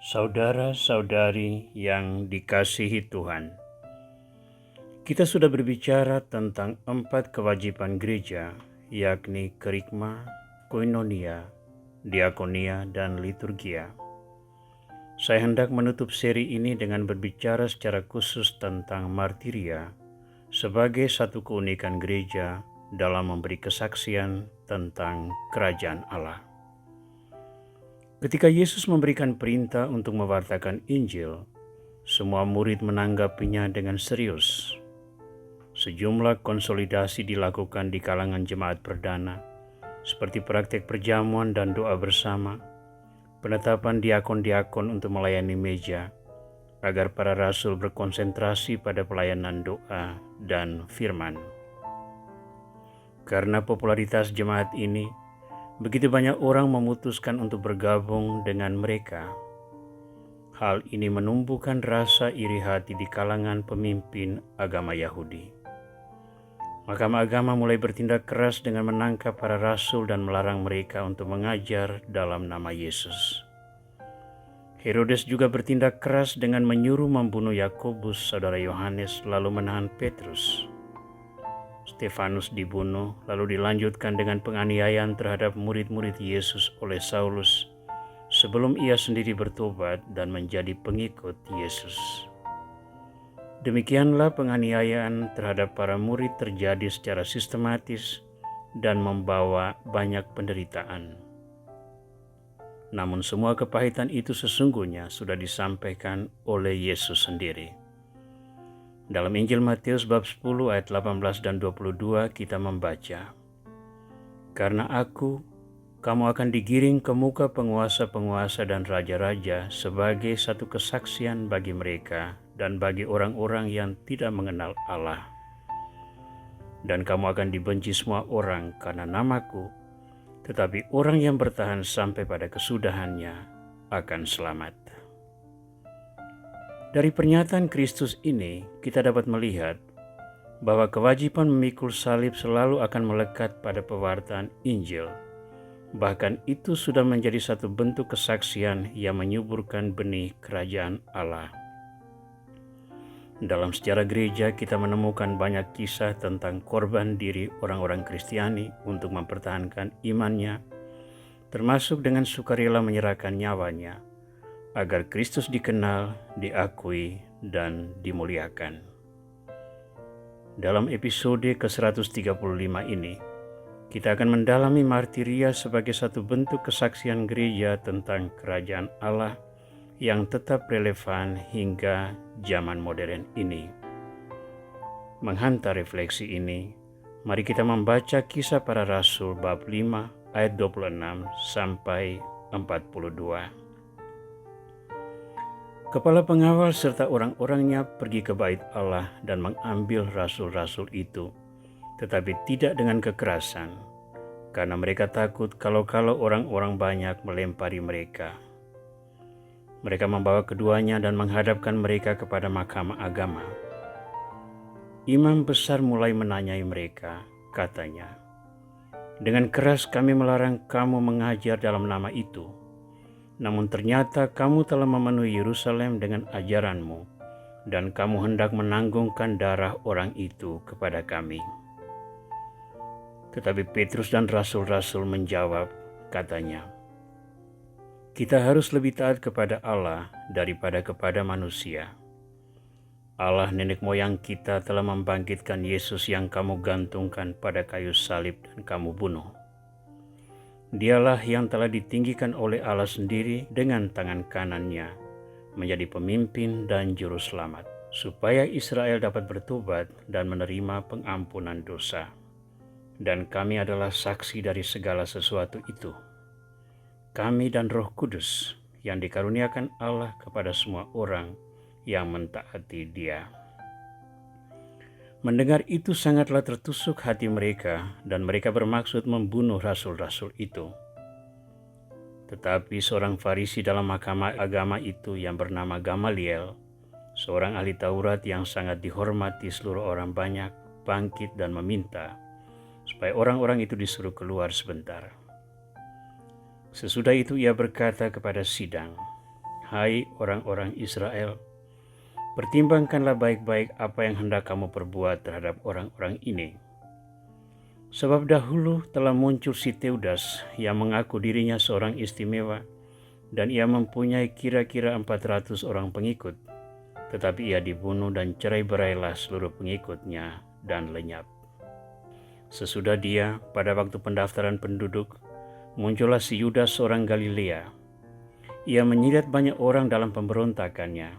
Saudara-saudari yang dikasihi Tuhan, kita sudah berbicara tentang 4 kewajiban gereja, yakni kerikma, koinonia, diakonia, dan liturgia. Saya hendak menutup seri ini dengan berbicara secara khusus tentang martiria sebagai satu keunikan gereja dalam memberi kesaksian tentang kerajaan Allah. Ketika Yesus memberikan perintah untuk mewartakan Injil, semua murid menanggapinya dengan serius. Sejumlah konsolidasi dilakukan di kalangan jemaat perdana, seperti praktek perjamuan dan doa bersama, penetapan diakon-diakon untuk melayani meja, agar para rasul berkonsentrasi pada pelayanan doa dan firman. Karena popularitas jemaat ini, begitu banyak orang memutuskan untuk bergabung dengan mereka. Hal ini menumbuhkan rasa iri hati di kalangan pemimpin agama Yahudi. Mahkamah agama mulai bertindak keras dengan menangkap para rasul dan melarang mereka untuk mengajar dalam nama Yesus. Herodes juga bertindak keras dengan menyuruh membunuh Yakobus, saudara Yohanes, lalu menahan Petrus. Stefanus dibunuh, lalu dilanjutkan dengan penganiayaan terhadap murid-murid Yesus oleh Saulus sebelum ia sendiri bertobat dan menjadi pengikut Yesus. Demikianlah penganiayaan terhadap para murid terjadi secara sistematis dan membawa banyak penderitaan. Namun semua kepahitan itu sesungguhnya sudah disampaikan oleh Yesus sendiri. Dalam Injil Matius bab 10 ayat 18 dan 22 kita membaca, "Karena aku, kamu akan digiring ke muka penguasa-penguasa dan raja-raja sebagai satu kesaksian bagi mereka dan bagi orang-orang yang tidak mengenal Allah. Dan kamu akan dibenci semua orang karena namaku, tetapi orang yang bertahan sampai pada kesudahannya akan selamat." Dari pernyataan Kristus ini, kita dapat melihat bahwa kewajiban memikul salib selalu akan melekat pada pewartaan Injil. Bahkan itu sudah menjadi satu bentuk kesaksian yang menyuburkan benih kerajaan Allah. Dalam sejarah gereja, kita menemukan banyak kisah tentang korban diri orang-orang Kristiani untuk mempertahankan imannya, termasuk dengan sukarela menyerahkan nyawanya, agar Kristus dikenal, diakui, dan dimuliakan. Dalam episode ke-135 ini, kita akan mendalami martiria sebagai satu bentuk kesaksian gereja tentang kerajaan Allah yang tetap relevan hingga zaman modern ini. Menghantar refleksi ini, mari kita membaca Kisah Para Rasul bab 5 ayat 26 sampai 42. Kepala pengawal serta orang-orangnya pergi ke bait Allah dan mengambil rasul-rasul itu, tetapi tidak dengan kekerasan, karena mereka takut kalau-kalau orang-orang banyak melempari mereka. Mereka membawa keduanya dan menghadapkan mereka kepada mahkamah agama. Imam besar mulai menanyai mereka, katanya, "Dengan keras kami melarang kamu mengajar dalam nama itu. Namun ternyata kamu telah memenuhi Yerusalem dengan ajaranmu, dan kamu hendak menanggungkan darah orang itu kepada kami." Tetapi Petrus dan rasul-rasul menjawab, katanya, "Kita harus lebih taat kepada Allah daripada kepada manusia. Allah nenek moyang kita telah membangkitkan Yesus yang kamu gantungkan pada kayu salib dan kamu bunuh. Dialah yang telah ditinggikan oleh Allah sendiri dengan tangan kanannya menjadi pemimpin dan juru selamat, supaya Israel dapat bertobat dan menerima pengampunan dosa. Dan kami adalah saksi dari segala sesuatu itu. Kami dan Roh Kudus yang dikaruniakan Allah kepada semua orang yang mentaati Dia." Mendengar itu sangatlah tertusuk hati mereka, dan mereka bermaksud membunuh rasul-rasul itu. Tetapi seorang Farisi dalam mahkamah agama itu yang bernama Gamaliel, seorang ahli Taurat yang sangat dihormati seluruh orang banyak, bangkit dan meminta supaya orang-orang itu disuruh keluar sebentar. Sesudah itu ia berkata kepada sidang, hai orang-orang Israel, pertimbangkanlah baik-baik apa yang hendak kamu perbuat terhadap orang-orang ini. Sebab dahulu telah muncul si Teudas yang mengaku dirinya seorang istimewa, dan ia mempunyai kira-kira 400 orang pengikut. Tetapi ia dibunuh dan cerai-berailah seluruh pengikutnya dan lenyap. Sesudah dia, pada waktu pendaftaran penduduk, muncullah si Yudas seorang Galilea. Ia menyirat banyak orang dalam pemberontakannya,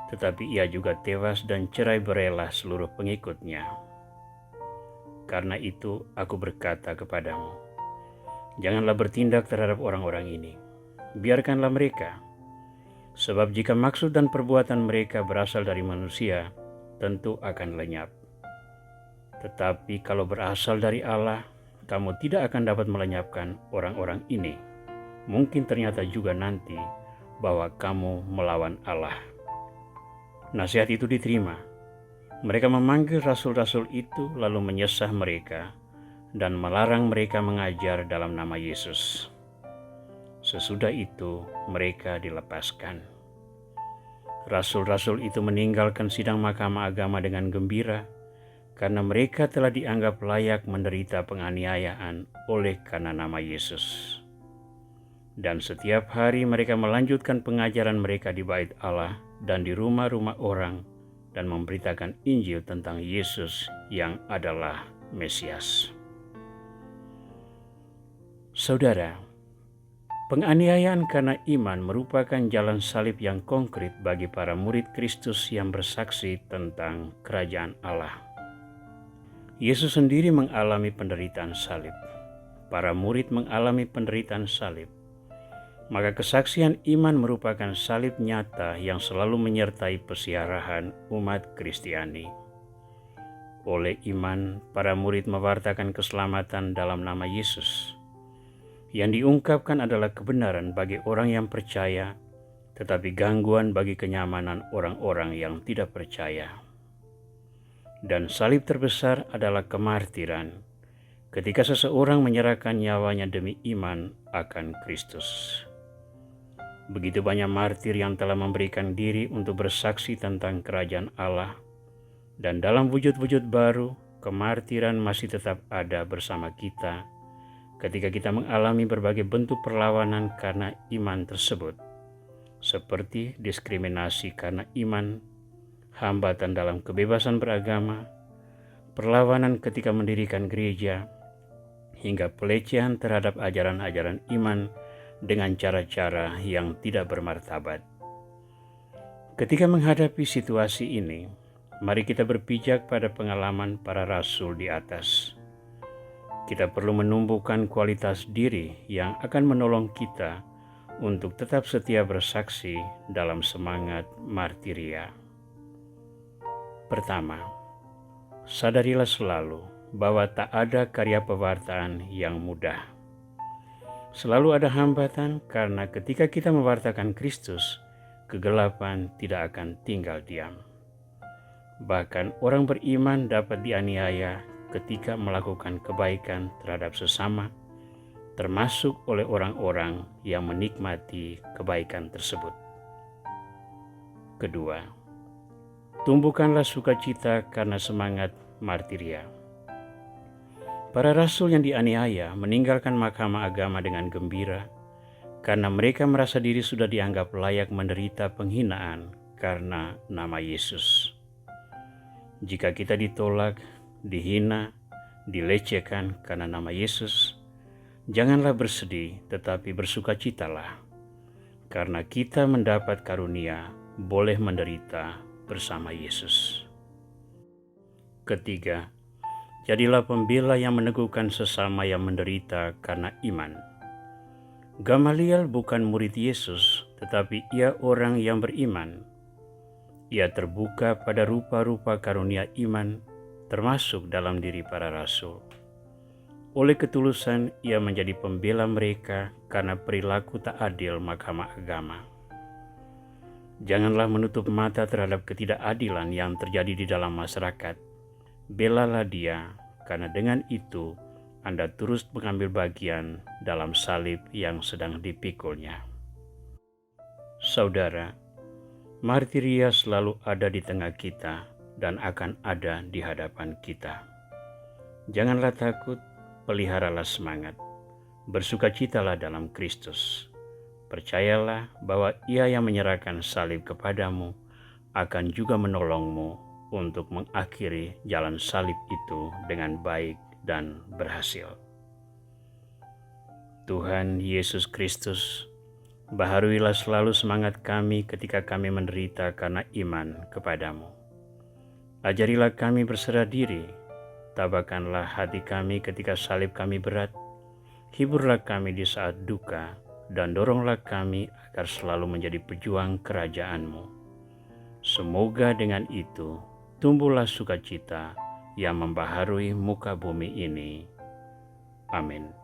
tetapi ia juga tewas dan cerai-berailah seluruh pengikutnya. Karena itu aku berkata kepadamu, janganlah bertindak terhadap orang-orang ini. Biarkanlah mereka. Sebab jika maksud dan perbuatan mereka berasal dari manusia, tentu akan lenyap. Tetapi kalau berasal dari Allah, kamu tidak akan dapat melenyapkan orang-orang ini. Mungkin ternyata juga nanti bahwa kamu melawan Allah. Nasihat itu diterima. Mereka memanggil rasul-rasul itu lalu menyesah mereka dan melarang mereka mengajar dalam nama Yesus. Sesudah itu mereka dilepaskan. Rasul-rasul itu meninggalkan sidang mahkamah agama dengan gembira karena mereka telah dianggap layak menderita penganiayaan oleh karena nama Yesus. Dan setiap hari mereka melanjutkan pengajaran mereka di bait Allah dan di rumah-rumah orang dan memberitakan Injil tentang Yesus yang adalah Mesias. Saudara, penganiayaan karena iman merupakan jalan salib yang konkret bagi para murid Kristus yang bersaksi tentang kerajaan Allah. Yesus sendiri mengalami penderitaan salib. Para murid mengalami penderitaan salib. Maka kesaksian iman merupakan salib nyata yang selalu menyertai pesiarahan umat Kristiani. Oleh iman, para murid mewartakan keselamatan dalam nama Yesus. Yang diungkapkan adalah kebenaran bagi orang yang percaya, tetapi gangguan bagi kenyamanan orang-orang yang tidak percaya. Dan salib terbesar adalah kemartiran, ketika seseorang menyerahkan nyawanya demi iman akan Kristus. Begitu banyak martir yang telah memberikan diri untuk bersaksi tentang kerajaan Allah, dan dalam wujud-wujud baru, kemartiran masih tetap ada bersama kita ketika kita mengalami berbagai bentuk perlawanan karena iman tersebut, seperti diskriminasi karena iman, hambatan dalam kebebasan beragama, perlawanan ketika mendirikan gereja, hingga pelecehan terhadap ajaran-ajaran iman dengan cara-cara yang tidak bermartabat. Ketika menghadapi situasi ini, mari kita berpijak pada pengalaman para rasul di atas. Kita perlu menumbuhkan kualitas diri yang akan menolong kita untuk tetap setia bersaksi dalam semangat martiria. Pertama, sadarilah selalu bahwa tak ada karya pewartaan yang mudah. Selalu ada hambatan karena ketika kita mewartakan Kristus, kegelapan tidak akan tinggal diam. Bahkan orang beriman dapat dianiaya ketika melakukan kebaikan terhadap sesama, termasuk oleh orang-orang yang menikmati kebaikan tersebut. Kedua, tumbuhkanlah sukacita karena semangat martiria. Para rasul yang dianiaya meninggalkan mahkamah agama dengan gembira karena mereka merasa diri sudah dianggap layak menderita penghinaan karena nama Yesus. Jika kita ditolak, dihina, dilecehkan karena nama Yesus, janganlah bersedih tetapi bersukacitalah karena kita mendapat karunia boleh menderita bersama Yesus. Ketiga, jadilah pembela yang meneguhkan sesama yang menderita karena iman. Gamaliel bukan murid Yesus, tetapi ia orang yang beriman. Ia terbuka pada rupa-rupa karunia iman, termasuk dalam diri para rasul. Oleh ketulusan, ia menjadi pembela mereka karena perilaku tak adil mahkamah agama. Janganlah menutup mata terhadap ketidakadilan yang terjadi di dalam masyarakat. Belalah dia, karena dengan itu Anda terus mengambil bagian dalam salib yang sedang dipikulnya. Saudara, martiria selalu ada di tengah kita dan akan ada di hadapan kita. Janganlah takut, peliharalah semangat. Bersukacitalah dalam Kristus. Percayalah bahwa Ia yang menyerahkan salib kepadamu akan juga menolongmu untuk mengakhiri jalan salib itu dengan baik dan berhasil. Tuhan Yesus Kristus, baharuilah selalu semangat kami ketika kami menderita karena iman kepadamu. Ajarilah kami berserah diri, tabahkanlah hati kami ketika salib kami berat, hiburlah kami di saat duka, dan doronglah kami agar selalu menjadi pejuang kerajaan-Mu. Semoga dengan itu tumbuhlah sukacita yang membaharui muka bumi ini. Amin.